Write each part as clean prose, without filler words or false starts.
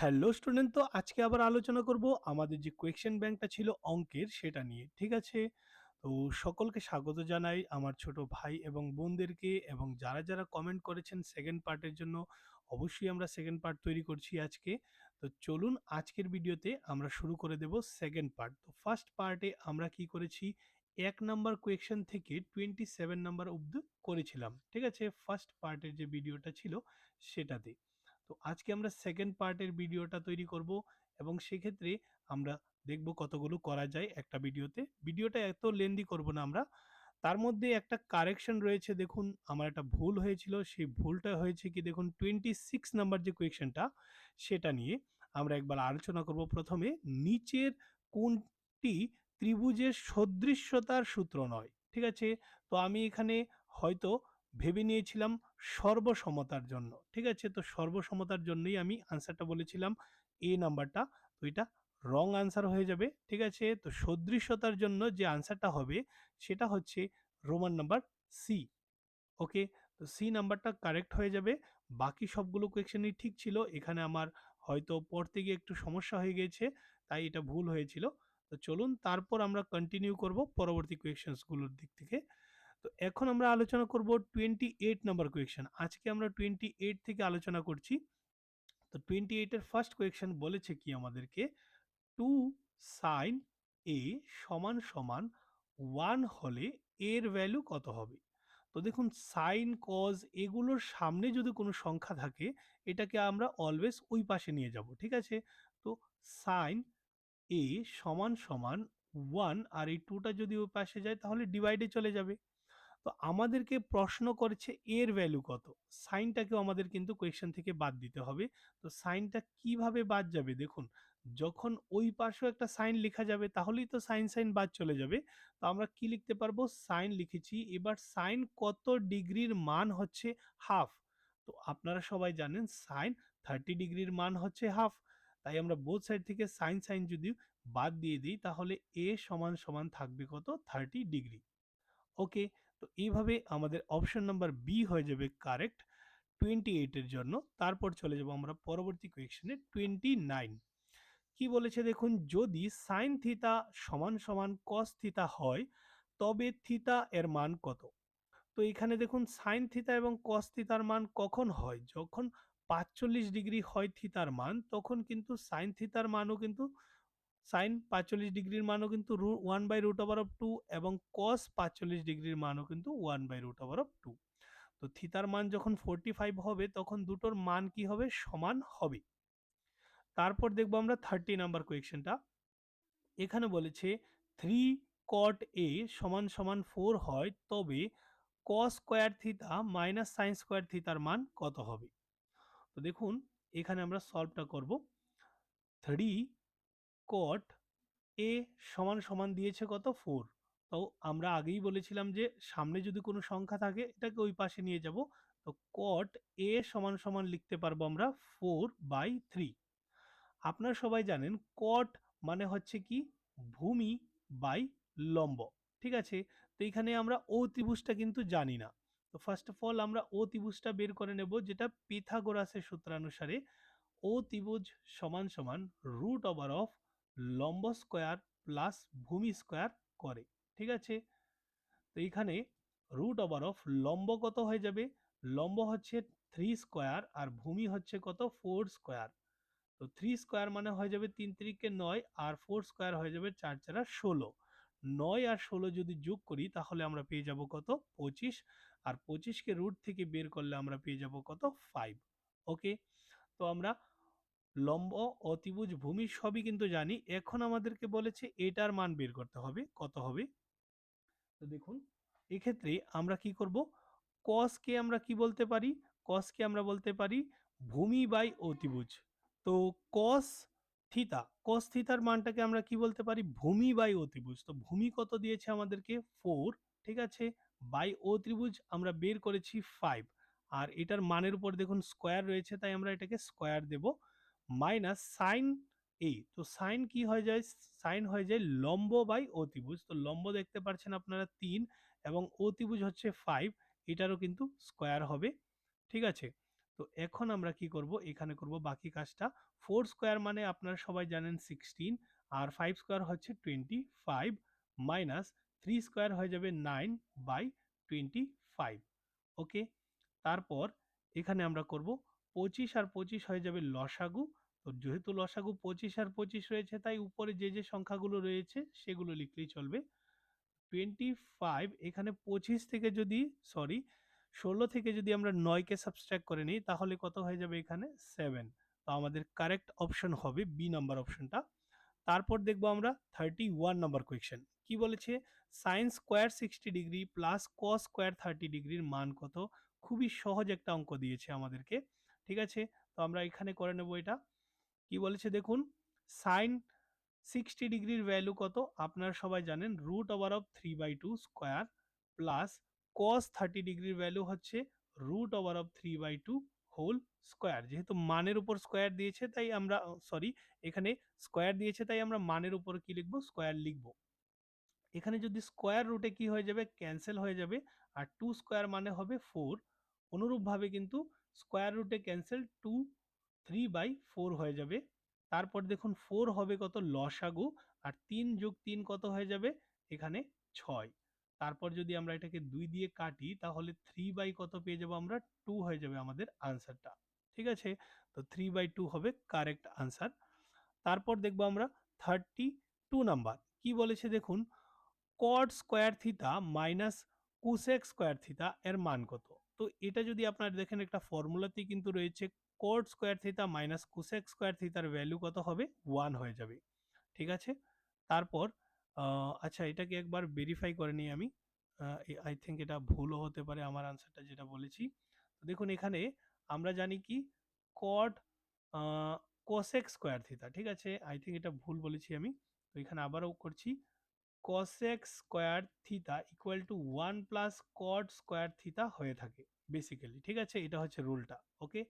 Hello student, তো আজকে আবার আলোচনা করব আমাদের যে কোয়েশ্চেন ব্যাংকটা ছিল অঙ্কের সেটা নিয়ে। ঠিক আছে? তো সকলকে স্বাগত জানাই আমার ছোট ভাই এবং বোনদেরকে, এবং যারা যারা কমেন্ট করেছেন সেকেন্ড পার্টের জন্য, অবশ্যই আমরা সেকেন্ড পার্ট তৈরি করছি আজকে। তো চলুন আজকের ভিডিওতে আমরা শুরু করে দেব সেকেন্ড পার্ট। তো ফার্স্ট পার্টে আমরা কি করেছি, 1 নাম্বার কোয়েশ্চেন থেকে 27 নাম্বার অব্দি করেছিলাম। ঠিক আছে? ফার্স্ট পার্টের যে ভিডিওটা ছিল সেটাতে। তো আজকে আমরা সেকেন্ড পার্টের ভিডিওটা তৈরি করব, এবং সেক্ষেত্রে আমরা দেখব কতগুলো করা যায় একটা ভিডিওতে। ভিডিওটা এত লেন্দি করব না আমরা। তার মধ্যে একটা কারেকশন রয়েছে, দেখুন আমার একটা ভুল হয়েছিল, সেই ভুলটা হয়েছে কি দেখুন, 26 নাম্বার যে কোয়েশ্চেনটা সেটা নিয়ে আমরা একবার আলোচনা করব। প্রথমে, নিচের কোনটি ত্রিভুজের সদৃশ্যতার সূত্র নয়? ঠিক আছে? তো আমি এখানে হয়তো ভেবে নিয়েছিলাম সর্বসমতার জন্য। ঠিক আছে? তো সর্বসমতার জন্যই আমি আনসারটা বলেছিলাম এ নাম্বারটা। তো এটা রং আনসার হয়ে যাবে। ঠিক আছে? তো সদৃশ্যতার জন্য যে আনসারটা হবে সেটা হচ্ছে রোমান নাম্বার সি। ওকে? তো সি নাম্বারটা কারেক্ট হয়ে যাবে। বাকি সবগুলো কোয়েশ্চেনই ঠিক ছিল। এখানে আমার হয়তো পড়তে গিয়ে একটু সমস্যা হয়ে গিয়েছে, তাই এটা ভুল হয়েছিল। তো চলুন তারপর আমরা কন্টিনিউ করব পরবর্তী কোয়েশ্চেনস গুলোর দিক থেকে। তো এখন আমরা আলোচনা করব 28 নাম্বার কোয়েশ্চেন। আজকে আমরা 28 থেকে আলোচনা করছি। তো 28 এর ফার্স্ট কোয়েশ্চেন বলেছে কি আমাদেরকে, 2 সাইন এ সমান সমান 1 হলে এর ভ্যালু কত হবে? তো দেখুন, সাইন কজ এগুলোর সামনে যদি কোনো সংখ্যা থাকে, এটাকে আমরা অলওয়েজ ওই পাশে নিয়ে যাব। ঠিক আছে? তো সাইন এ সমান সমান 1, আর এই 2টা যদি ওই পাশে যায় তাহলে ডিভাইডে চলে যাবে। তো আমাদেরকে প্রশ্ন করেছে এর ভ্যালু কত। সাইনটাকেও আমাদের কিন্তু কোয়েশ্চেন থেকে বাদ দিতে হবে। তো সাইনটা কিভাবে বাদ যাবে দেখুন, যখন ওই পাশেও একটা সাইন লেখা যাবে তাহলেই তো সাইন সাইন বাদ চলে যাবে। তো আমরা কি লিখতে পারবো, সাইন লিখেছি, এবার সাইন কত ডিগ্রির মান হচ্ছে হাফ। তো আপনারা সবাই জানেন সাইন 30 ডিগ্রির মান হচ্ছে হাফ। তাই আমরা বোথ সাইড থেকে সাইন সাইন যদি বাদ দিয়ে দিই তাহলে এ সমান সমান থাকবে কত, 30 ডিগ্রি। ওকে? তো এইভাবে আমাদের অপশন নাম্বার বি হয়ে যাবে কারেক্ট 28 এর জন্য। তারপর চলে যাব আমরা পরবর্তী কোয়েশ্চেনে 29। কি বলেছে দেখুন, যদি সাইন থিতা সমান সমান কস থিতা হয় তবে থিতা এর মান কত? তো এখানে দেখুন, সাইন থিতা এবং কস থিতার মান কখন হয়, যখন 45 ডিগ্রি হয় থিতার মান, তখন কিন্তু সাইন থিতার মানও কিন্তু, সাইন 45 ডিগ্রির মানও কিন্তু 1/√2, এবং কস 45 ডিগ্রির মানও কিন্তু 1/√2। তো থিতার মান যখন 45 হবে তখন দুটোর মান কি হবে, সমান হবে। তারপর দেখবো আমরা 30 নাম্বার কোয়েশ্চেনটা। এখানে বলেছে 3 কট এ সমান সমান 4 হয় তবে cos square theta minus sine square থিতার মান কত হবে? তো দেখুন, এখানে আমরা সলভটা করব। 3 কট এ সমান সমান দিয়েছে কত, 4। তো আমরা আগেই বলেছিলাম যে সামনে যদি কোনো সংখ্যা থাকে এটাকে ওই পাশে নিয়ে যাব। তো কট এ সমান সমান লিখতে পারবো আমরা 4/3। আপনারা সবাই জানেন কট মানে হচ্ছে কি, ভূমি বাই লম্ব। ঠিক আছে? তো এখানে আমরা ও ত্রিভুজটা কিন্তু জানি না। তো ফার্স্ট অফ অল আমরা ও ত্রিভুজটা বের করে নেব, যেটা পিথাগোরাসের সূত্রানুসারে ও ত্রিভুজ সমান সমান রুট ওভার অফ লম্ব স্কোয়ার প্লাস ভূমি স্কোয়ার করে। ঠিক আছে? তো এইখানে রুট ওভার অফ লম্ব কত হয়ে যাবে, লম্ব হচ্ছে 3 স্কোয়ার আর ভূমি হচ্ছে কত, 4 স্কোয়ার। তো 3 স্কোয়ার মানে হয়ে যাবে 3 3 9, আর 4 স্কোয়ার হয়ে যাবে 4 4 16। 9 আর 16 যদি যোগ করি তাহলে আমরা পেয়ে যাব কত, 25। আর 25 কে রুট থেকে বের করলে আমরা পেয়ে যাব কত, 5। ওকে? তো আমরা লম্ব, অতিভুজ, ভূমি সবই কিন্তু জানি। এখন আমাদেরকে বলেছে এটার মান বের করতে হবে, কত হবে। তো দেখুন, এক্ষেত্রে আমরা কি করব, কস কে আমরা কি বলতে পারি, কস কে আমরা বলতে পারি ভূমি বাই অতিভুজ। তো কস থিতা, কস থিতার মানটাকে আমরা কি বলতে পারি, ভূমি বাই অতিভুজ। তো ভূমি কত দিয়েছে আমাদেরকে, 4। ঠিক আছে? বাই অতিভুজ আমরা বের করেছি 5। আর এটার মানের উপর দেখুন স্কোয়ার রয়েছে, তাই আমরা এটাকে square Dev. Minus sine A, তো সাইন কি হয়ে যায়, সাইন হয়ে যায় লম্ব বাই অতিভুজ। তো লম্ব দেখতে পাচ্ছেন আপনারা 3, এবং অতিভুজ হচ্ছে 5, এটারও কিন্তু স্কোয়ার হবে। ঠিক আছে? তো এখন আমরা কি করব, এখানে করব বাকি কাজটা। 4 স্কয়ার মানে আপনারা সবাই জানেন 16, আর 5 স্কয়ার হচ্ছে 25, মাইনাস 3 স্কয়ার হয়ে যাবে 9/25। ওকে, তারপর এখানে আমরা করব 25 আর 25 হয়ে যাবে লসাগু। তো যেহেতু লসাগু 25 আর 25 রয়েছে, তাই উপরে যে যে সংখ্যাগুলো রয়েছে সেগুলো লিখলেই চলবে। 25, এখানে 25 থেকে যদি, সরি, 16 থেকে যদি আমরা 9 কে সাবট্রাক্ট করে নিই তাহলে কত হয়ে যাবে এখানে 7। তো আমাদের কারেক্ট অপশন হবে বি নাম্বার অপশনটা। তারপর দেখবো আমরা 31 নাম্বার কোয়েশ্চেন। কি বলেছে, sine square 60 degree plus cos square 30 ডিগ্রির মান কত। খুবই সহজ একটা অঙ্ক দিয়েছে আমাদেরকে, ঠিক আছে। তো আমরা এখানে করে নেব এটা। কি বলেছে দেখুন, সাইন 60 ডিগ্রির ভ্যালু কত, আপনারা সবাই জানেন √3/2 স্কোয়ার, প্লাস কস 30 ডিগ্রির ভ্যালু হচ্ছে √3/2 হোল স্কোয়ার। যেহেতু মানের উপর স্কোয়ার দিয়েছে তাই আমরা, সরি, এখানে স্কোয়ার দিয়েছে তাই আমরা মানের উপর কি লিখবো, স্কোয়ার লিখবো। এখানে যদি স্কোয়ার রুটে কি হয়ে যাবে, ক্যান্সেল হয়ে যাবে, আর 2 স্কোয়ার মানে হবে 4। অনুরূপভাবে কিন্তু স্কোয়ার রুটে ক্যান্সেল, 3/4 হয়ে যাবে। তারপর দেখুন 4 হবে কত, লসাগু, আর 3 যোগ 3 কত হয়ে যাবে এখানে 6। তারপর যদি আমরা এটাকে 2 দিয়ে কাটি তাহলে 3 বাই কত পেয়ে যাবো আমরা, 2 হয়ে যাবে আমাদের আনসারটা, ঠিক আছে। তো 3/2 হবে কারেক্ট আনসার। তারপর দেখবো আমরা 32 নাম্বার। কি বলেছে দেখুন, কট square theta minus cosec square theta এর মান কত। তো এটা যদি আপনারা দেখেন একটা ফর্মুলাতেই কিন্তু রয়েছে, cot square theta minus cosec square থিতার ভ্যালু কত হবে, 1 হয়ে যাবে, ঠিক আছে। তারপর আচ্ছা, এটাকে একবার ভেরিফাই করে নিই আমি। আই থিঙ্ক এটা ভুলও হতে পারে আমার আনসারটা যেটা বলেছি। তো দেখুন এখানে আমরা জানি কি, কট কোসেক স্কোয়ার থিতা, ঠিক আছে, আই থিঙ্ক এটা ভুল বলেছি আমি। তো এখানে আবারও করছি, cosec square theta equal two 1 plus cot square থিতা হয়ে থাকে বেসিক্যালি, ঠিক আছে, এটা হচ্ছে রুলটা। ওকে,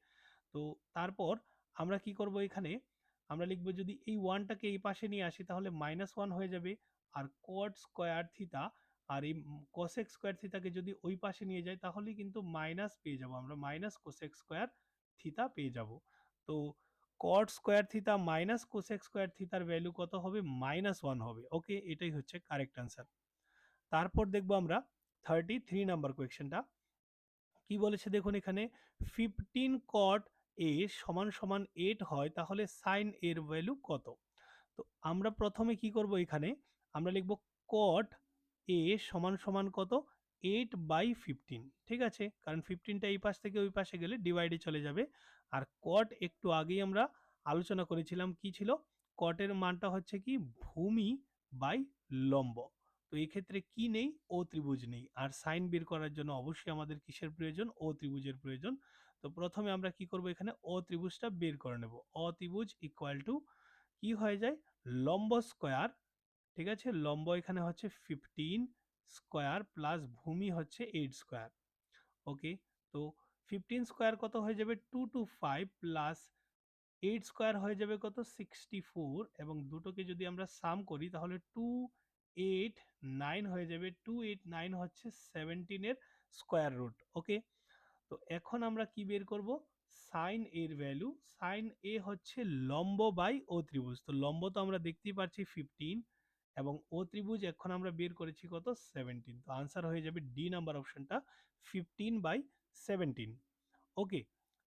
তো তারপর আমরা কি করব, এখানে আমরা লিখবো যদি এই ওয়ানটাকে এই পাশে নিয়ে আসি তাহলে -1 হয়ে যাবে, আর কট স্কোয়ার থিতা আর এই কোসেক স্কোয়ার থিতাকে যদি ওই পাশে নিয়ে যাই তাহলে কিন্তু মাইনাস পেয়ে যাব, আমরা মাইনাস কোসেক স্কোয়ার থিতা পেয়ে যাব। তো cot square theta minus cosec square থিতার ভ্যালু কত হবে, -1 হবে। ওকে, এটাই হচ্ছে কারেক্ট আনসার। তারপর দেখবো আমরা 33 নাম্বার কোয়েশ্চেনটা। কি বলেছে দেখুন এখানে, 15 কট এ সমান সমান 8 হয় তাহলে সাইন এর ভ্যালু কত। তো আমরা প্রথমে কি করব, এখানে আমরা লিখব কট এ সমান সমান কত, 8/15, ঠিক আছে, কারণ 15টা এই পাশ থেকে ওই পাশে গেলে ডিভাইডে চলে যাবে। আর কট একটু আগেই আমরা আলোচনা করেছিলাম কি ছিল, কটের মানটা হচ্ছে কি ভূমি বাই লম্ব। তো এই ক্ষেত্রে কি নেই, ও ত্রিভুজ নেই, আর সাইন বের করার জন্য অবশ্যই আমাদের কিসের প্রয়োজন, ও ত্রিভুজের প্রয়োজন। তো প্রথমে আমরা কি করব, এখানে ও ত্রিভুজটা বের করে নেব। ও ত্রিভুজ ইকুয়াল টু কি হয়ে যায়, লম্ব স্কোয়ার, ঠিক আছে, লম্ব এখানে হচ্ছে 15 স্কোয়ার প্লাস ভূমি হচ্ছে 8 স্কোয়ার। ওকে, তো 15 স্কোয়ার কত হয়ে যাবে, 225, প্লাস 8 স্কোয়ার হয়ে যাবে কত, 64, এবং দুটোকে যদি আমরা সাম করি তাহলে 289 হয়ে যাবে। 289 হচ্ছে 17 এর স্কোয়ার রুট। ওকে, তো এখন আমরা কি বের করব, সাইন এর ভ্যালু। সাইন এ হচ্ছে লম্ব বাই ও ত্রিভুজ, তো লম্ব তো আমরা দেখতেই পাচ্ছি 15, এবং ও ত্রিভুজ এখন আমরা বের করেছি কত, 17। তো আনসার হয়ে যাবে ডি নাম্বার অপশনটা, 15/17। ওকে,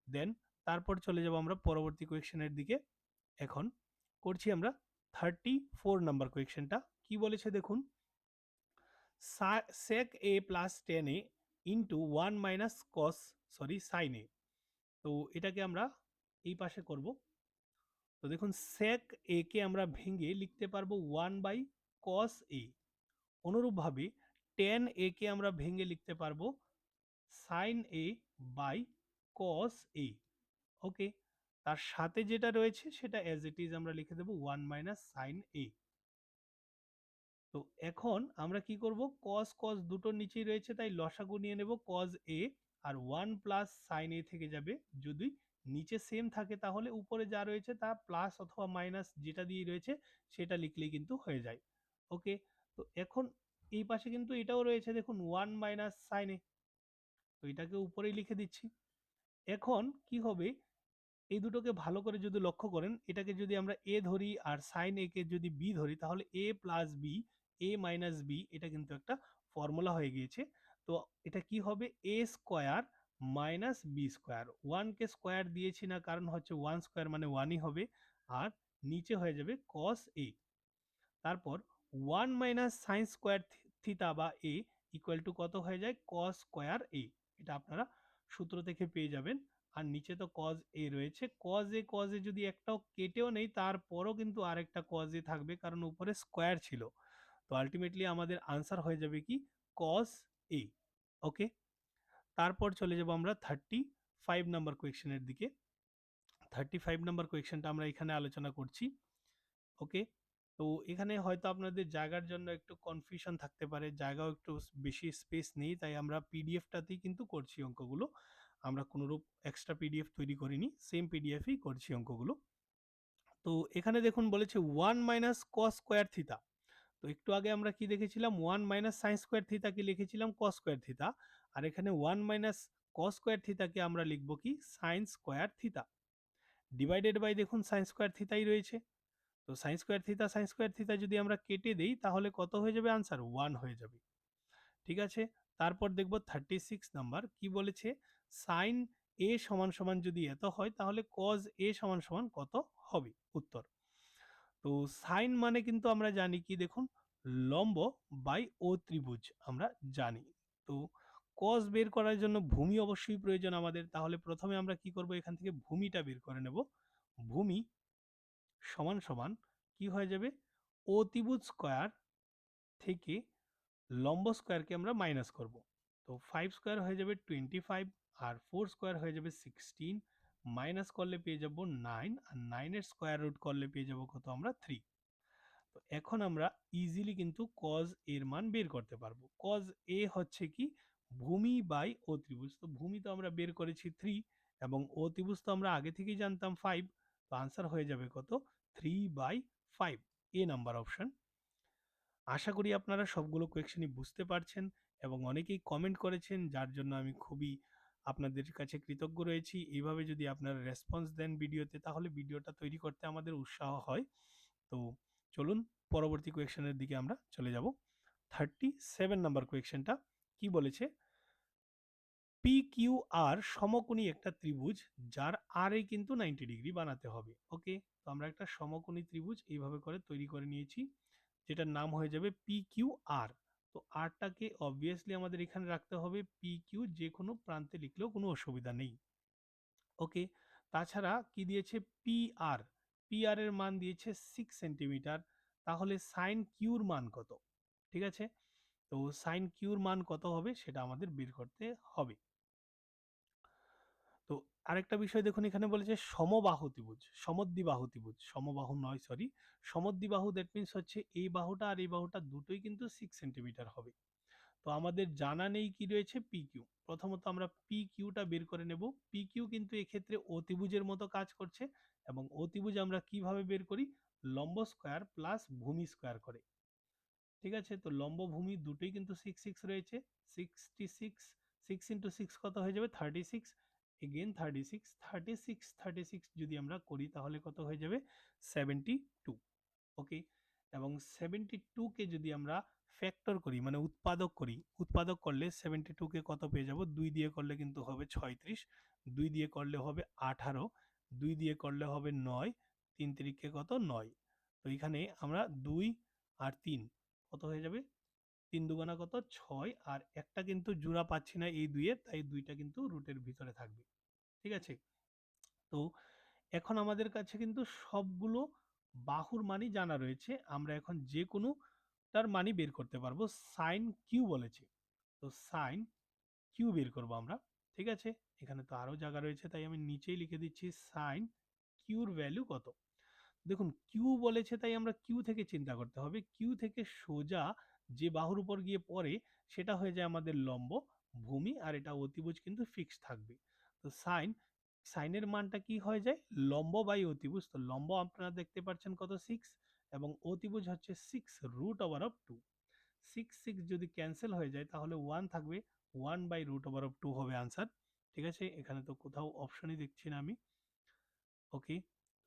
দেন তারপর চলে যাব আমরা পরবর্তী কোয়েশ্চেনের দিকে। এখন করছি আমরা 34 নাম্বার কোয়েশ্চেনটা। কি বলেছে দেখুন, sec a plus tan A into 1 minus cos, sorry, sine A. তো এটাকে আমরা এই পাশে করব। তো দেখুন sec a কে আমরা ভেঙে লিখতে পারবো 1 বাই cos a। অনুরূপভাবে tan a কে আমরা ভেঙে লিখতে পারবো sin a by cos a। Okay, তার সাথে যেটা রয়েছে সেটা অ্যাজ ইট ইজ আমরা লিখে দেবো 1 মাইনাস সাইন a। তো এখন আমরা কি করব, cos cos দুটোর নিচেই রয়েছে তাই লসাগু নিয়ে নেব cos a, আর 1 প্লাস সাইন a থেকে যাবে। যদি নিচে সেম থাকে তাহলে উপরে যা রয়েছে তা প্লাস অথবা মাইনাস যেটা দিয়ে রয়েছে সেটা লিখলেই কিন্তু হয়ে যায়। ওকে, তো এখন এই পাশে কিন্তু এটাও রয়েছে দেখুন 1 মাইনাস সাইন a, তো এটাকে উপরেই লিখে দিচ্ছি। এখন কি হবে, এই দুটোকে ভালো করে যদি লক্ষ্য করেন, এটাকে যদি আমরা এ ধরি আর সাইন এ কে যদি বি ধরি, তাহলে এ প্লাস বি, এ মাইনাস বি, এটা কিন্তু একটা ফর্মুলা হয়ে গিয়েছে। তো এটা কি হবে, এ স্কোয়ার মাইনাস বি স্কোয়ার। ওয়ানকে স্কোয়ার দিয়েছি না, কারণ হচ্ছে ওয়ান স্কোয়ার মানে ওয়ানই হবে, আর নিচে হয়ে যাবে কস এ। তারপর ওয়ান মাইনাস সাইন স্কোয়ার থিতা বা এ ইকুয়াল টু কত হয়ে যায়, কস স্কোয়ার এ। এটা আপনারা সূত্র থেকে পেয়ে যাবেন। আর নিচে তো কজ এ রয়েছে, কজ এ যদি একটাও কেটেও নেই, তারপরও কিন্তু আরেকটা কজ এ থাকবে, কারণ উপরে স্কোয়ার ছিল। তো আলটিমেটলি আমাদের আনসার হয়ে যাবে কি, কস এ। ওকে, তারপর চলে যাব আমরা 35 নাম্বার কোয়েশ্চেনের দিকে। 35 নাম্বার কোয়েশ্চেনটা আমরা এখানে আলোচনা করছি। ওকে, তো এখানে হয়তো আপনাদের জায়গার জন্য একটু কনফিউশন থাকতে পারে, জায়গাও একটু বেশি স্পেস নেই, তাই আমরা পিডিএফটাতেই কিন্তু করছি অঙ্কগুলো। আমরা কোনোরূপ এক্সট্রা পিডিএফ তৈরি করিনি, সেম পিডিএফই করছি অঙ্কগুলো। তো এখানে দেখুন বলেছে one minus cos square theta. তো একটু আগে আমরা কি দেখেছিলাম, ওয়ান মাইনাস সাইন স্কোয়ার থিতাকে লিখেছিলাম কস স্কোয়ার থিতা, আর এখানে ওয়ান মাইনাস কস স্কোয়ার থিতাকে আমরা লিখবো কি, sine square theta. Divided by দেখুন সাইন স্কোয়ার থিতাই রয়েছে। তো সাইন স্কোয়ার থিতা যদি আমরা কেটে দেই, তাহলে কত হয়ে যাবে আনসার, 1 হয়ে যাবে। ঠিক আছে, তারপর দেখব 36 নাম্বার কি বলেছে, সাইন এ সমান সমান যদি এত হয়, তাহলে কজ এ সমান সমান কত হবে উত্তর। তো সাইন মানে কিন্তু আমরা জানি কি, দেখুন লম্ব বাই ও ত্রিভুজ আমরা জানি। তো কজ বের করার জন্য ভূমি অবশ্যই প্রয়োজন আমাদের, তাহলে প্রথমে আমরা কি করব, এখান থেকে ভূমিটা বের করে নেব। ভূমি সমান সমান কি হয়ে যাবে, অতিভুজ স্কয়ার থেকে লম্ব স্কয়ারকে আমরা মাইনাস করব। তো 5 স্কয়ার হয়ে যাবে 25, আর 4 স্কয়ার হয়ে যাবে 16, মাইনাস করলে পেয়ে যাব 9, আর 9 এর স্কয়ার রুট করলে পেয়ে যাব কত আমরা, 3। তো এখন আমরা ইজিলি কিন্তু কজ এর মান বের করতে পারবো। কজ এ হচ্ছে কি, ভূমি বাই অতিভুজ। তো ভূমি তো আমরা বের করেছি 3, এবং অতিভুজ তো আমরা আগে থেকেই জানতাম 5। তো আনসার হয়ে যাবে কত, 3/5, এ নাম্বার অপশন। আশা করি আপনারা সবগুলো কোয়েশ্চেনই বুঝতে পারছেন, এবং অনেকেই কমেন্ট করেছেন, যার জন্য আমি খুবই আপনাদের কাছে কৃতজ্ঞ রয়েছি। এইভাবে যদি আপনারা রেসপন্স দেন ভিডিওতে, তাহলে ভিডিওটা তৈরি করতে আমাদের উৎসাহ হয়। তো চলুন পরবর্তী কোয়েশ্চেনের দিকে আমরা চলে যাব। 37 নাম্বার কোয়েশ্চেনটা কি বলেছে, পি কিউ আর সমকোণী একটা ত্রিভুজ, যার আর এ কিন্তু 90 ডিগ্রি বানাতে হবে। ওকে, তো আমরা একটা সমকোণী ত্রিভুজ এইভাবে করে তৈরি করে নিয়েছি, যেটার নাম হয়ে যাবে পি কিউ আর। তো আরটাকে অবভিয়াসলি আমাদের এখানে রাখতে হবে, পি কিউ যে কোনো প্রান্তে লিখলেও কোনো অসুবিধা নেই। ওকে, তাছাড়া কি দিয়েছে, পি আর, পি আর এর মান দিয়েছে 6 সেন্টিমিটার। তাহলে সাইন কিউর মান কত, ঠিক আছে, তো সাইন কিউর মান কত হবে সেটা আমাদের বের করতে হবে। তো আরেকটা বিষয় দেখুন, এখানে বলেছে সমবাহু ত্রিভুজ, সমদ্বিবাহু ত্রিভুজ, সমবাহু নয় সরি, সমদ্বিবাহু, দ্যাট মিন্স হচ্ছে এই বাহুটা আর এই বাহুটা দুটোই কিন্তু 6 সেন্টিমিটার হবে। তো আমাদের জানা নেই কি রয়েছে, পি কিউ। প্রথমত আমরা পি কিউটা বের করে নেব। পি কিউ কিন্তু এক্ষেত্রে অতিভুজের মতো কাজ করছে, এবং অতিভুজ আমরা কিভাবে বের করি, লম্ব স্কয়ার প্লাস ভূমি স্কয়ার করে। ঠিক আছে, তো লম্ব ভূমি দুটোই কিন্তু 6 রয়েছে, 66, 6 × 6 কত হয়ে যাবে, 36, এগেন 36, 36, 36 যদি আমরা করি, তাহলে কত হয়ে যাবে, 72। ওকে, এবং 72 কে যদি আমরা ফ্যাক্টর করি মানে উৎপাদক করি, উৎপাদক করলে 72 কে কত পেয়ে যাব, 2 দিয়ে করলে কিন্তু হবে 36, 2 দিয়ে করলে হবে 18, 2 দিয়ে করলে হবে 9, 3 তিরিকে কত, 9। তো এখানে আমরা 2 আর 3 কত হয়ে যাবে, 3 দুগুণা কত, 6, আর একটা কিন্তু জোড়া পাচ্ছি না এই দুইয়ের, তাই দুইটা কিন্তু রুটের ভিতরে থাকবে। ঠিক আছে, তো এখন আমাদের কাছে কিন্তু সবগুলো বাহুর মানই জানা রয়েছে, আমরা এখন যে কোনো তার মানই বের করতে পারবো। সাইন কিউ বলেছে, তো সাইন কিউ বের করব আমরা। ঠিক আছে, এখানে তো আরো জায়গা রয়েছে, তাই আমি নিচেই লিখে দিচ্ছি সাইন কিউর ভ্যালু কত। দেখুন কিউ বলেছে, তাই আমরা কিউ থেকে চিন্তা করতে হবে। কিউ থেকে সোজা যে বাহুর উপর গিয়ে পড়ে, সেটা হয়ে যায় আমাদের লম্ব ভূমি, আর এটা অতিভুজ কিন্তু ফিক্সড থাকবে। তো সাইনের মানটা কি হয়ে যায়, লম্ব বাই অতিভুজ। তো লম্ব আপনারা দেখতে পাচ্ছেন কত, 6, এবং অতিভুজ হচ্ছে 6√2। 6 6 যদি ক্যান্সেল হয়ে যায়, তাহলে 1 থাকবে, 1/√2 হবে আনসার। ঠিক আছে, এখানে তো কোথাও অপশনই দেখছি না আমি। ওকে,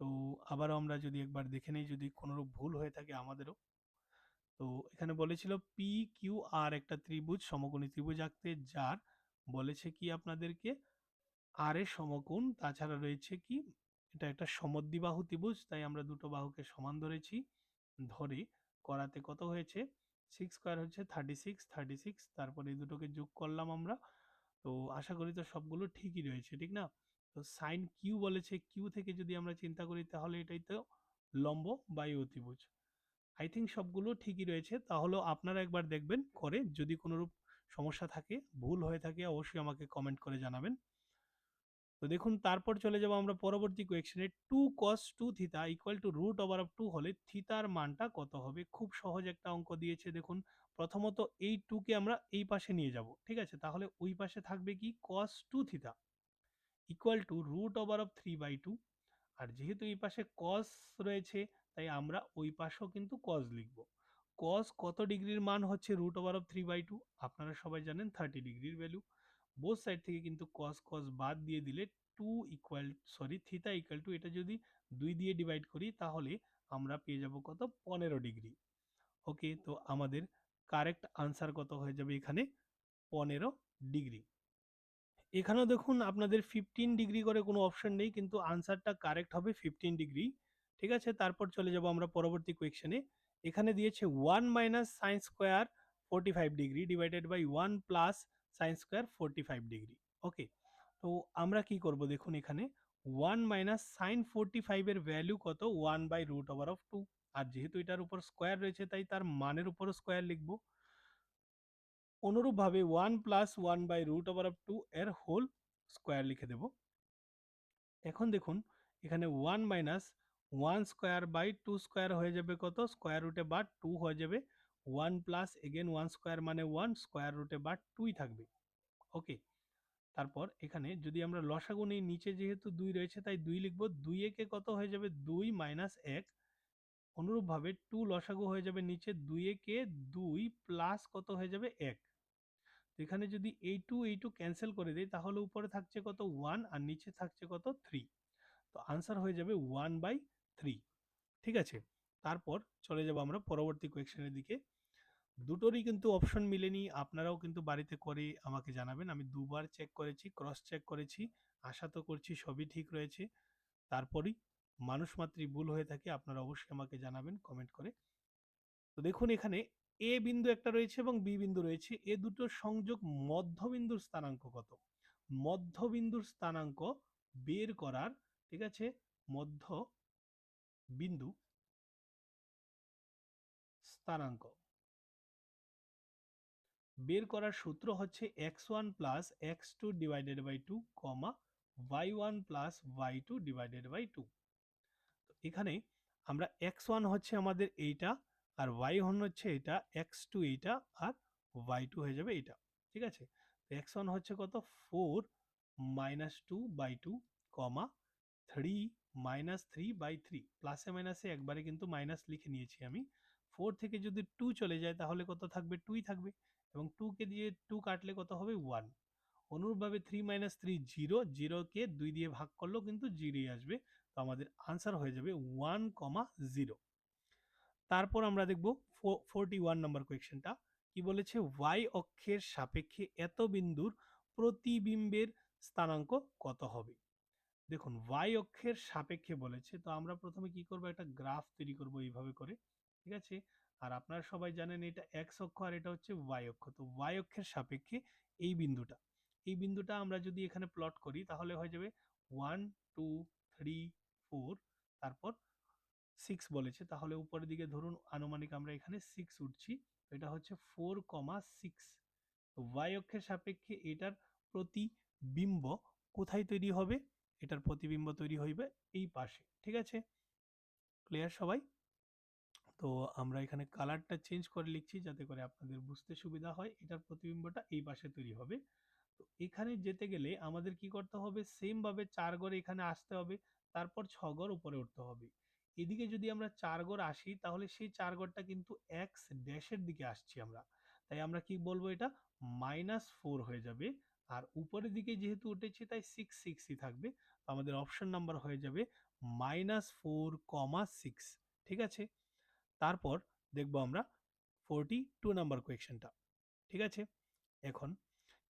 তো আবারও আমরা যদি একবার দেখে নেই যদি কোনোরূপ ভুল হয়ে থাকে আমাদেরও। তো এখানে বলেছিল পি কিউ আর একটা ত্রিভুজ, সমকোণী ত্রিভুজ আঁকতে, যার বলেছে কি আপনাদেরকে আর এর সমকোণ, তাছাড়া রয়েছে কি এটা একটা সমদ্বিবাহু ত্রিভুজ, তাই আমরা দুটো বাহুকে সমান ধরেছি। ধরে করাতে কত হয়েছে, 6 স্কয়ার হচ্ছে 36, 36, তারপরে এই দুটোকে যোগ করলাম আমরা। তো আশা করি তো সবগুলো ঠিকই রয়েছে, ঠিক না? তো সাইন কিউ বলেছে, কিউ থেকে যদি আমরা চিন্তা করি তাহলে এটাই তো লম্ব বায়ু ত্রিভুজ। আই থিঙ্ক সবগুলো ঠিকই রয়েছে, তাহলেও আপনারা একবার দেখবেন করে, যদি কোনোরূপ সমস্যা থাকে, ভুল হয়ে থাকে, অবশ্যই আমাকে কমেন্ট করে জানাবেন। তো দেখুন তারপর চলে যাব আমরা পরবর্তী কোয়েকশনে। 2 cos 2 থিতা equal to root over of 2 হলে থিতার মানটা কত হবে? খুব সহজ একটা অঙ্ক দিয়েছে দেখুন। প্রথমত এই 2 কে আমরা এই পাশে নিয়ে যাব, ঠিক আছে? তাহলে ওই পাশে থাকবে কি cos 2 থিতা equal to root over of 3/2। আর যেহেতু এই পাশে cos রয়েছে, তাই আমরা ওই পাশেও কিন্তু cos লিখব। cos কত ডিগ্রির মান হচ্ছে রুট ওভার অফ 3/2? আপনারা সবাই জানেন 30 ডিগ্রির ভ্যালু। বোথ সাইড থেকে কিন্তু cos cos বাদ দিয়ে দিলে 2 ইকুয়াল সরি থিতা ইকুয়াল টু, এটা যদি 2 দিয়ে ডিভাইড করি তাহলে আমরা পেয়ে যাব কত, 15 ডিগ্রি। ওকে, তো আমাদের কারেক্ট আনসার কত হয়ে যাবে এখানে, 15 ডিগ্রি। এখানেও দেখুন আপনাদের 15 ডিগ্রি করে কোনো অপশন নেই, কিন্তু আনসারটা কারেক্ট হবে 15 ডিগ্রি। ঠিক আছে, তারপর চলে যাব আমরা পরবর্তী কোয়েকশনে। এখানে দিয়েছে 1 minus sine square 45 degree divided by 1 plus sine square 45 degree. Okay, তো আমরা কি করব দেখুন, এখানে 1 মাইনাস সাইন 45 এর ভ্যালু কত, 1 বাই রুট ওভার অফ 2। আর যেহেতু এটার উপর স্কোয়ার রয়েছে তাই তার মানের উপর স্কোয়ার লিখবো। অনুরূপভাবে 1 plus 1 by root over of 2 এর হোল স্কোয়ার লিখে দেব। এখন দেখুন এখানে 1 মাইনাস 1 স্কোয়ার বাই 2 স্কোয়ার হয়ে যাবে কত, স্কোয়ার রুটে বা 2 হয়ে যাবে। 1 প্লাস এগেন 1 স্কোয়ার মানে 1, স্কোয়ার রুটে বা 2ই থাকবে। ওকে, তারপর এখানে যদি আমরা লসাগু নিই, নিচে যেহেতু 2 রয়েছে তাই 2 লিখব। 2 একে কত হয়ে যাবে, 2 মাইনাস 1। অনুরূপভাবে 2 লসাগু হয়ে যাবে নিচে, 2 একে 2 প্লাস কত হয়ে যাবে, 1। এখানে যদি এই টু ক্যান্সেল করে দেই তাহলে উপরে থাকছে কত, 1, আর নিচে থাকছে কত, 3। তো আনসার হয়ে যাবে 1/3। ঠিক আছে, তারপর চলে যাব আমরা পরবর্তী কোয়েকশনের দিকে। দুটোরই কিন্তু অপশন মিলেনি, আপনারাও কিন্তু বাড়িতে করে আমাকে জানাবেন। আমি দুবার চেক করেছি, ক্রস চেক করেছি, আশা তো করছি সবই ঠিক রয়েছে। তারপরই মানুষ মাত্রই ভুল হয়ে থাকে, আপনারা অবশ্যই আমাকে জানাবেন কমেন্ট করে। তো দেখুন এখানে এ বিন্দু একটা রয়েছে এবং বি বিন্দু রয়েছে, এ দুটো সংযোগ মধ্যবিন্দুর স্থানাঙ্ক কত? মধ্যবিন্দুর স্থানাঙ্ক বের করার, ঠিক আছে, মধ্য বিন্দু স্থানাঙ্ক বের করার সূত্র হচ্ছে x1 plus x2 divided by 2 comma y1 plus y2 divided by 2। তো এখানে আমরা x1 হচ্ছে আমাদের এইটা, আর y1 হচ্ছে এটা, x2 এইটা, আর y2 হয়ে যাবে এটা। ঠিক আছে, তো x1 হচ্ছে কত, 4 minus 2 by 2 comma 3 minus 3 by 3। প্লাসে মাইনাসে একবারে কিন্তু মাইনাস লিখে নিয়েছি আমি। 4 থেকে যদি 2 চলে যায় তাহলে কত থাকবে, 2ই থাকবে, এবং 2 কে দিয়ে 2 কাটলে কত হবে, 1। অনুরূপভাবে 3 মাইনাস 3 জিরো, জিরোকে 2 দিয়ে ভাগ করলেও কিন্তু জিরোই আসবে। তো আমাদের আনসার হয়ে যাবে 1,0। তারপর আমরা দেখব 41 নম্বর কোয়েশ্চেনটা কি বলেছে, y অক্ষের সাপেক্ষে এত বিন্দুর প্রতিবিম্বের স্থানাঙ্ক কত হবে? দেখুন y অক্ষের সাপেক্ষে বলেছে, তো আমরা প্রথমে কি করব, একটা গ্রাফ তৈরি করব এইভাবে করে। ঠিক আছে, আর আপনারা সবাই জানেন এটা x অক্ষ আর এটা হচ্ছে y অক্ষ। তো y অক্ষের সাপেক্ষে এই বিন্দুটা, এই বিন্দুটা আমরা যদি এখানে প্লট করি তাহলে হয়ে যাবে 1 2 3 4, তারপর 6 বলেছে, তাহলে উপরের দিকে ধরুন আনুমানিক আমরা এখানে 6 উঠছি। তো এটা হচ্ছে 4,6। তো y অক্ষের সাপেক্ষে এটার প্রতিবিম্ব কোথায় তৈরি হবে? এটার প্রতিবিম্ব তৈরি হইবে এই পাশে। ঠিক আছে, ক্লিয়ার সবাই? তো আমরা এখানে কালারটা চেঞ্জ করে লিখছি যাতে করে আপনাদের বুঝতে সুবিধা হয়। এটার প্রতিবিম্বটা এই পাশে তৈরি হবে। তো এখানে যেতে গেলে আমাদের কি করতে হবে, সেম ভাবে 4 ঘর এখানে আসতে হবে, তারপর 6 ঘর উপরে উঠতে হবে। এদিকে যদি আমরা 4 ঘর আসি তাহলে সেই 4 ঘরটা কিন্তু এক্স ড্যাশের দিকে আসছি আমরা, তাই আমরা কি বলবো, এটা -4 হয়ে যাবে। আর উপরের দিকে যেহেতু উঠেছে তাই 6 থাকবে। তো আমাদের অপশন নাম্বার হয়ে যাবে -4, 6। ঠিক আছে, তারপর দেখবো আমরা 42 নাম্বার কোয়েশ্চেনটা। ঠিক আছে, এখন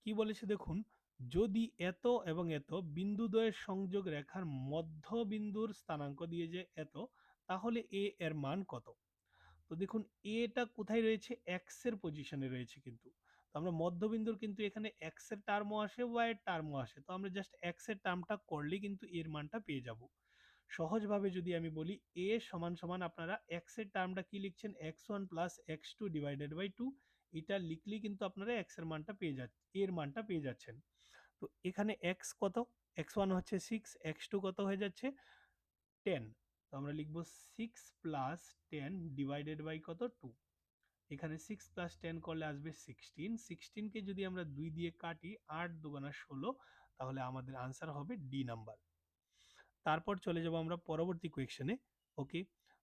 কি বলেছে দেখুন, যদি এত এবং এত বিন্দুদ্বয়ের সংযোগ রেখার মধ্যবিন্দুর স্থানাঙ্ক দিয়ে যে এত, তাহলে এ এর মান কত? তো দেখুন এটা কোথায় রয়েছে, এক্স এর পজিশনে রয়েছে, কিন্তু তো আমরা মধ্যবিন্দুর কিন্তু এখানে এক্স এর টার্মও আসে, ওয়াই এর টার্মও আসে, তো আমরা জাস্ট এক্স এর টার্মটা করলেই কিন্তু এর মানটা পেয়ে যাব। সহজভাবে যদি আমি বলি, এ সমান সমান আপনারা এক্স এর টার্মটা কি লিখছেন, x1 plus x2 divided by 2, এটা লিখলেই কিন্তু আপনারা এক্স এর মানটা পেয়ে যাচ্ছেন, এর মানটা পেয়ে যাচ্ছেন। তো এখানে এক্স কত, x1 হচ্ছে 6, x2 কত হয়ে যাচ্ছে 10, তো আমরা লিখব 6 প্লাস 10 ডিভাইডেড বাই কত 2। এখানে 6 প্লাস 10 করলে আসবে 16, 16 কে যদি আমরা 2 দিয়ে কাটি, 8 দুগুণা 16, তাহলে আমাদের আনসার হবে ডি নাম্বার। তারপর চলে যাব আমরা পরবর্তী কোয়েকশনে। ওকে,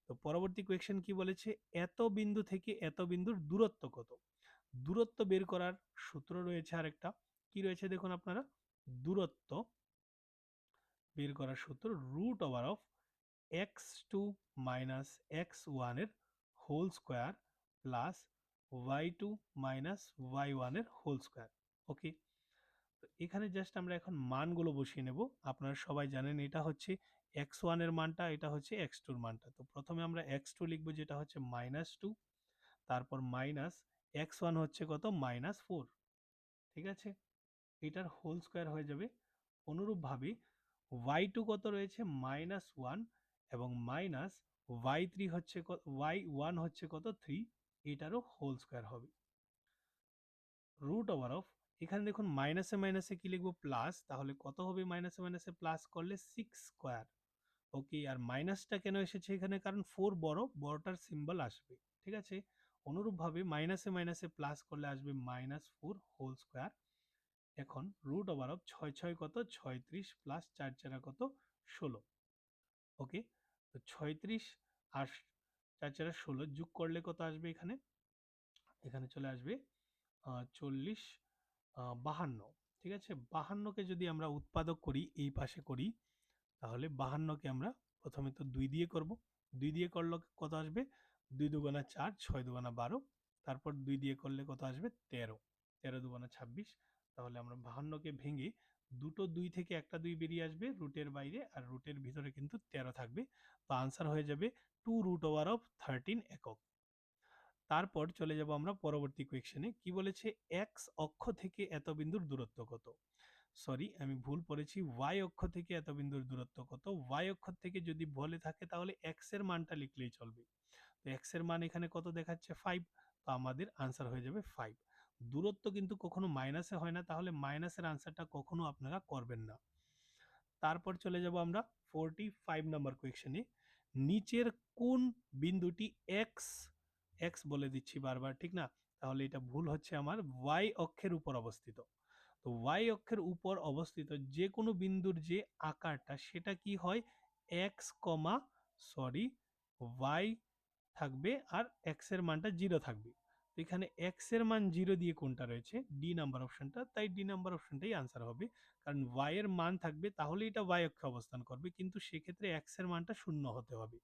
তো পরবর্তী কোয়েকশন কি বলেছে, এত বিন্দু থেকে এত বিন্দুর দূরত্ব কত? দূরত্ব বের করার সূত্র রয়েছে আরেকটা, কি রয়েছে দেখুন আপনারা, দূরত্ব বের করার সূত্র root over of x2 minus x1 এর whole square plus y2 minus y1 এর হোল স্কোয়ার। ওকে, তো এখানে জাস্ট আমরা এখন মানগুলো বসিয়ে নেব। আপনারা সবাই জানেন এটা হচ্ছে x1 এর মানটা, এটা হচ্ছে x2 এর মানটা। তো প্রথমে আমরা x2 লিখবো, যেটা হচ্ছে -2, তারপর মাইনাস x1 হচ্ছে কত, -4। ঠিক আছে, এটার হোল স্কোয়ার হয়ে যাবে। অনুরূপভাবে y2 কত রয়েছে, -1, এবং মাইনাস y3 হচ্ছে y1 হচ্ছে কত, 3, এটারও হোল স্কোয়ার হবে। রুট ওভার অফ, এখানে দেখুন মাইনাসে মাইনাসে কি লিখবো, প্লাস, তাহলে কত হবে, মাইনাসে মাইনাসে প্লাস করলে 6 স্কোয়ার। ওকে, আর মাইনাসটা কেন এসেছে এখানে, কারণ 4 বড়টার সিম্বল আসবে। ঠিক আছে, অনুরূপভাবে মাইনাসে মাইনাসে প্লাস করলে আসবে -4 হোল স্কোয়ার। এখন রুট ওভার অফ 6 6 কত, 36, প্লাস 4 4 কত, 16। ওকে, তো 36 আর 4 4 16 যোগ করলে কত আসবে, এখানে এখানে চলে আসবে 40, 52। ঠিক আছে, 52কে যদি আমরা উৎপাদক করি, এই পাশে করি, তাহলে 52কে আমরা প্রথমে তো 2 দিয়ে করব, 2 দিয়ে করলে কত আসবে, 2 দুগুণা 4, 6 দুগুণা 12, তারপর 2 দিয়ে করলে কত আসবে 13, 13 দুগুণা 26। তাহলে আমরা 52কে ভেঙে দুটো 2 থেকে একটা 2 বেরিয়ে আসবে রুটের বাইরে, আর রুটের ভিতরে কিন্তু 13 থাকবে। তো আনসার হয়ে যাবে 2 রুট ওভার অফ 13 একক। তারপর চলে যাব আমরা পরবর্তী কোয়েকশনে, কি বলেছে, এক্স অক্ষ থেকে এত বিন্দুর দূরত্ব কত? সরি, আমি ভুল পড়েছি, ওয়াই অক্ষ থেকে এত বিন্দুর দূরত্ব কত। ওয়াই অক্ষ থেকে যদি বলে থাকে তাহলে এক্স এর মানটা লিখলেই চলবে। তো এক্স এর মান এখানে কত দেখাচ্ছে, 5, তো আমাদের আনসার হয়ে যাবে 5। দূরত্ব কিন্তু কখনো মাইনাসে হয় না, তাহলে মাইনাসের আনসারটা কখনো আপনারা করবেন না। তারপর চলে যাব আমরা 45 নাম্বার কোয়েকশনে, নিচের কোন বিন্দুটি এক্স, এক্স বলে দিচ্ছি বারবার, ঠিক না, তাহলে এটা ভুল হচ্ছে আমার, ওয়াই অক্ষের উপর অবস্থিত। তো ওয়াই অক্ষের উপর অবস্থিত যে কোনো বিন্দুর যে আকারটা, সেটা কি হয়, এক্স কমা, সরি, ওয়াই থাকবে, আর এক্স এর মানটা 0 থাকবে। তো এখানে এক্স এর মান 0 দিয়ে কোনটা রয়েছে, ডি নাম্বার অপশনটা, তাই ডি নাম্বার অপশনটাই আনসার হবে। কারণ ওয়াই এর মান থাকবে, তাহলে এটা ওয়াই অক্ষে অবস্থান করবে, কিন্তু সেক্ষেত্রে এক্স এর মানটা 0 হতে হবে।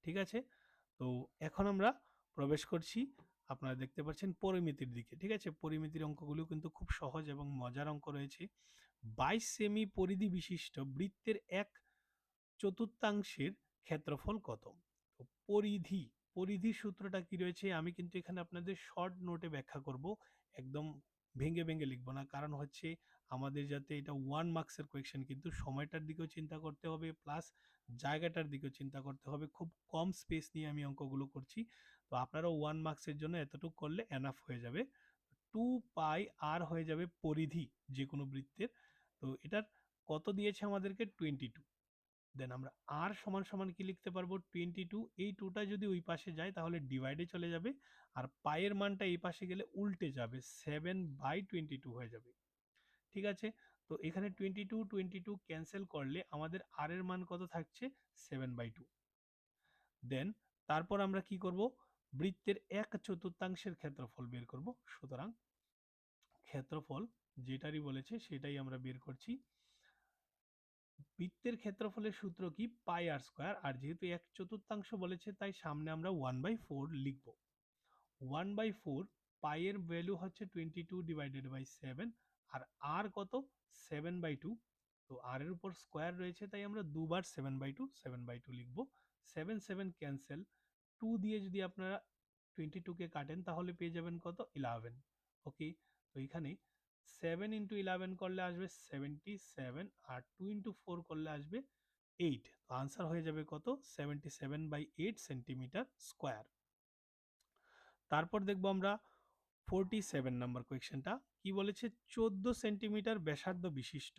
ঠিক আছে, তো এখন আমরা প্রবেশ করছি, আপনারা দেখতে পাচ্ছেন পরিমিতির দিকে। ঠিক আছে, পরিমিতির অঙ্কগুলো কিন্তু খুব সহজ এবং মজার অঙ্ক রয়েছে। 22 সেমি পরিধি বিশিষ্ট বৃত্তের এক চতুর্থাংশের ক্ষেত্রফল কত? তো পরিধি, পরিধির সূত্রটা কি রয়েছে, আমি কিন্তু এখানে আপনাদের শর্ট নোটে ব্যাখ্যা করব, একদম ভেঙে ভেঙে লিখবো না, কারণ হচ্ছে আমাদের যাতে এটা 1 মার্কসের কোয়েশ্চেন, কিন্তু সময়টার দিকেও চিন্তা করতে হবে, প্লাস জায়গাটার দিকেও চিন্তা করতে হবে। খুব কম স্পেস নিয়ে আমি অঙ্কগুলো করছি, তো আপনারাও 1 মার্কসের জন্য এতটুকু করলে এনাফ হয়ে যাবে। 2 পাই আর হয়ে যাবে পরিধি যে কোনো বৃত্তের। তো এটার কত দিয়েছে আমাদেরকে, 22। দেন আমরা আর সমান সমান কি লিখতে পারবো, 22, এই 2টা যদি ওই পাশে যায় তাহলে ডিভাইডে চলে যাবে, আর পায়ের মানটা এই পাশে গেলে উল্টে যাবে, 7/22 হয়ে যাবে। ঠিক আছে, তো এখানে 22 22 ক্যান্সেল করলে আমাদের আর এর মান কত থাকছে, 7/2। দেন তারপর আমরা কি করব, বৃত্তের এক চতুর্থাংশের ক্ষেত্রফল বের করব। সুতরাং ক্ষেত্রফল যেটারই বলেছে সেটাই আমরা বের করছি। বৃত্তের ক্ষেত্রফলের সূত্র কি? Pi R square. আর যেহেতু 1/4 বলেছে তাই সামনে আমরা 1/4 লিখব। 1/4 পাই এর ভ্যালু হচ্ছে 22/7 আর আর কত? 7/2। তো আর এর উপর স্কোয়ার রয়েছে তাই আমরা দুবার 7/2 লিখব। 7 7 ক্যান্সেল। 2 দিয়ে যদি আপনারা 22 কে কাটেন তাহলে পেয়ে যাবেন কত? 11। ওকে, তো এখানে 7 ইন্টু 11 করলে আসবে 77 আর 2 ইন্টু 4 করলে আসবে 8। তো আনসার হয়ে যাবে কত? 77/8 সেন্টিমিটার স্কোয়ার। তারপর দেখবো আমরা 47 নাম্বার কোয়েশ্চেনটা কি বলেছে? 14 সেন্টিমিটার ব্যাসার্ধ বিশিষ্ট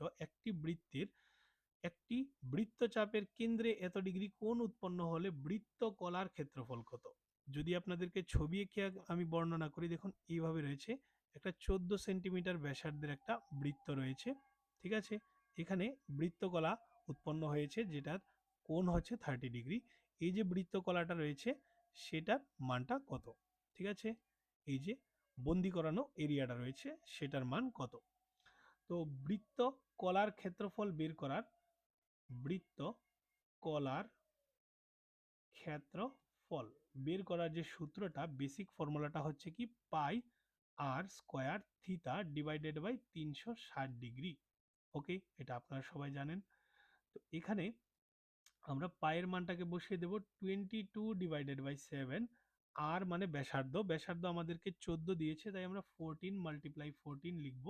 একটি বৃত্তচাপের কেন্দ্রে এত ডিগ্রি কোণ উৎপন্ন হলে বৃত্তকলার ক্ষেত্রফল কত? যদি আপনাদেরকে ছবি এঁকে আমি বর্ণনা করি, দেখুন এইভাবে রয়েছে। একটা 14 সেন্টিমিটার ব্যাসার্ধের একটা বৃত্ত রয়েছে, ঠিক আছে? এখানে বৃত্তকলা উৎপন্ন হয়েছে যেটার কোণ হচ্ছে 30 ডিগ্রি। এই যে বৃত্তকলাটা রয়েছে সেটার মানটা কত? ঠিক আছে, এই যে বন্দি করানো এরিয়াটা রয়েছে সেটার মান কত? তো বৃত্ত কলার ক্ষেত্রফল বের করার বৃত্ত কলার ক্ষেত্রফল বের করার যে সূত্রটা, বেসিক ফর্মুলাটা হচ্ছে কি? Pi R square theta divided by 360 degree. Okay, এটা আপনারা সবাই জানেন। তো এখানে আমরা পায়ের মানটাকে বসিয়ে দেব 22/7। আর মানে ব্যাসার্ধ, ব্যাসার্ধ আমাদেরকে 14 দিয়েছে তাই আমরা 14 × 14 লিখব।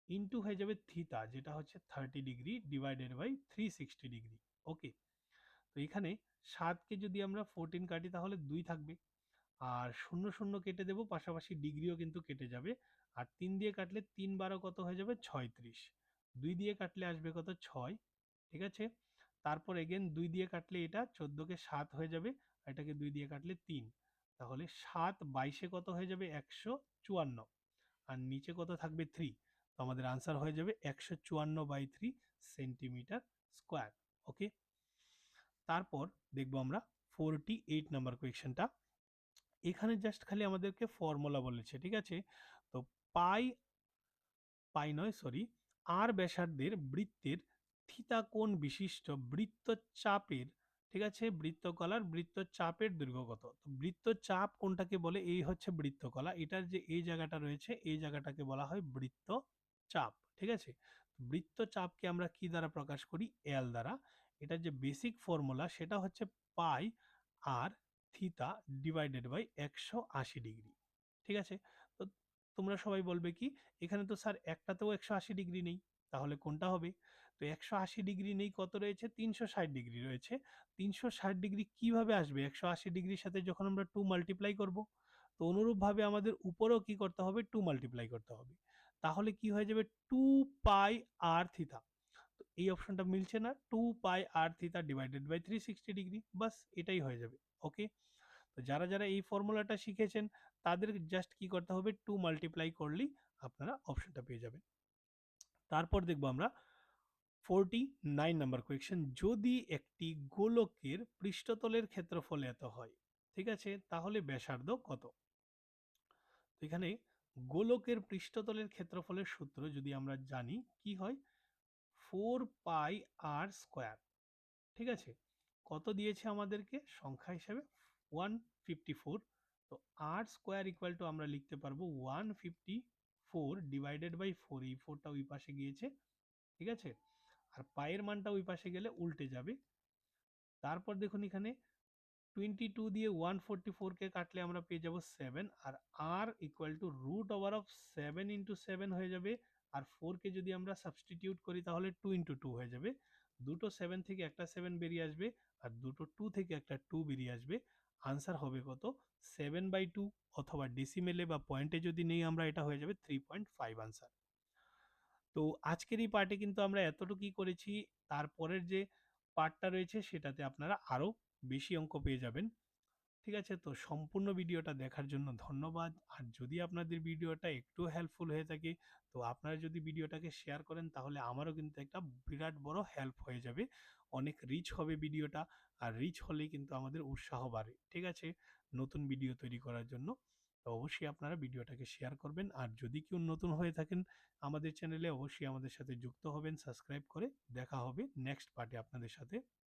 ইন্টু হয়ে যাবে থিটা যেটা হচ্ছে 30 degree divided by 360 degree. Okay, তো এখানে 7কে যদি আমরা 14 কাটি তাহলে 2 থাকবে। আর 0 0 কেটে দেব, পাশাপাশি ডিগ্রিও কিন্তু কেটে যাবে। আর 3 দিয়ে কাটলে 3 12 কত হয়ে যাবে? 36। 2 দিয়ে কাটলে আসবে কত? 6। ঠিক আছে, তারপর এগেন 2 দিয়ে কাটলে এটা 14 কে 7 হয়ে যাবে, আর এটাকে 2 দিয়ে কাটলে 3। তাহলে 7 22 কত হয়ে যাবে? 154। আর নিচে কত থাকবে? 3। তো আমাদের আনসার হয়ে যাবে 154/3 সেন্টিমিটার স্কোয়ার। ওকে, তারপর দেখবো আমরা 48 নাম্বার কোয়েশ্চেনটা। এখানে জাস্ট খালি আমাদেরকে ফর্মুলা বলেছে, ঠিক আছে? তো পাই পাই নয় সরি আর ব্যাসার্ধের বৃত্তের থিতা কোণ বিশিষ্ট বৃত্তচাপের, ঠিক আছে, বৃত্তকলার বৃত্তচাপের দৈর্ঘ্য কত? তো বৃত্তচাপ কোনটাকে বলে? এই হচ্ছে বৃত্তকলা, এটার যে এই জায়গাটা রয়েছে এই জায়গাটাকে বলা হয় বৃত্তচাপ। ঠিক আছে, বৃত্তচাপকে আমরা কি দ্বারা প্রকাশ করি? এল দ্বারা। এটার যে বেসিক ফর্মুলা সেটা হচ্ছে পাই আর থিতা ডিভাইডেড বাই 180 ডিগ্রি। ঠিক আছে, তো তোমরা সবাই বলবে কি, এখানে তো স্যার একটাতেও 180 ডিগ্রি নেই, তাহলে কোনটা হবে? তো 180 ডিগ্রি নেই, কত রয়েছে? 360 ডিগ্রি রয়েছে। 360 ডিগ্রি কিভাবে আসবে 180 ডিগ্রির সাথে? যখন আমরা 2 মাল্টিপ্লাই করব। তো অনুরূপভাবে আমাদের উপরেও কি করতে হবে? 2 মাল্টিপ্লাই করতে হবে। তাহলে কি হয়ে যাবে? 2 পাই আর থিতা। তো এই অপশনটা মিলছে না, 2 পাই আর থিতা ডিভাইডেড বাই 360 ডিগ্রি, বাস এটাই হয়ে যাবে। ওকে, তো যারা যারা এই ফর্মুলাটা শিখেছেন তাদের জাস্ট কি করতে হবে? 2 মাল্টিপ্লাই করলেই আপনারা অপশনটা পেয়ে যাবেন। তারপর দেখবো আমরা 49 নাম্বার কোয়েশ্চেন। যদি একটি গোলকের পৃষ্ঠতলের ক্ষেত্রফল এত হয়, ঠিক আছে, তাহলে ব্যাসার্ধ কত? তো এখানে গোলকের পৃষ্ঠতলের ক্ষেত্রফলের সূত্র যদি আমরা জানি, কি হয়? 4 পাই আর স্কোয়ার। ঠিক আছে, কত দিয়েছে আমাদেরকে সংখ্যা হিসেবে? 154। তো আর স্কোয়ার ইকুয়াল টু আমরা লিখতে পারবো 154 ডিভাইডেড বাই 4। এই 4টা ওই পাশে গিয়েছে, ঠিক আছে, আর পায়ের মানটা ওই পাশে গেলে উল্টে যাবে। তারপর দেখুন এখানে 22 দিয়ে 144 কে কাটলে আমরা পেয়ে যাব 7, আর R equal to root over of 7 into 7 হয়ে যাবে। আর 4 কে যদি আমরা সাবস্টিটিউট করি তাহলে 2 ইন্টু 2 হয়ে যাবে। দুটো 7 থেকে একটা 7 বেরিয়ে আসবে, আর দুটো 2 থেকে একটা 2 বেরিয়ে আসবে। আনসার হবে কত? 7/2, অথবা ডেসিমেলে বা পয়েন্টে যদি নেই আমরা, এটা হয়ে যাবে 3.5 আনসার। তো আজকের এই পার্টে কিন্তু আমরা এতটুকুই করেছি। তারপরের যে পার্টটা রয়েছে সেটাতে আপনারা আরো বেশি অঙ্ক পেয়ে যাবেন। ঠিক আছে, তো সম্পূর্ণ ভিডিওটা দেখার জন্য ধন্যবাদ। আর যদি আপনাদের ভিডিওটা একটু হেল্পফুল হয়ে থাকে, তো আপনারা যদি ভিডিওটাকে শেয়ার করেন তাহলে আমারও কিন্তু একটা বিরাট বড় হেল্প হয়ে যাবে। অনেক রিচ হবে ভিডিওটা, আর রিচ হলেই কিন্তু আমাদের উৎসাহ বাড়ে। ঠিক আছে, নতুন ভিডিও তৈরি করার জন্য। তো অবশ্যই আপনারা ভিডিওটাকে শেয়ার করবেন। আর যদি কেউ নতুন হয়ে থাকেন আমাদের চ্যানেলে, অবশ্যই আমাদের সাথে যুক্ত হবেন সাবস্ক্রাইব করে। দেখা হবে নেক্সট পার্টে আপনাদের সাথে।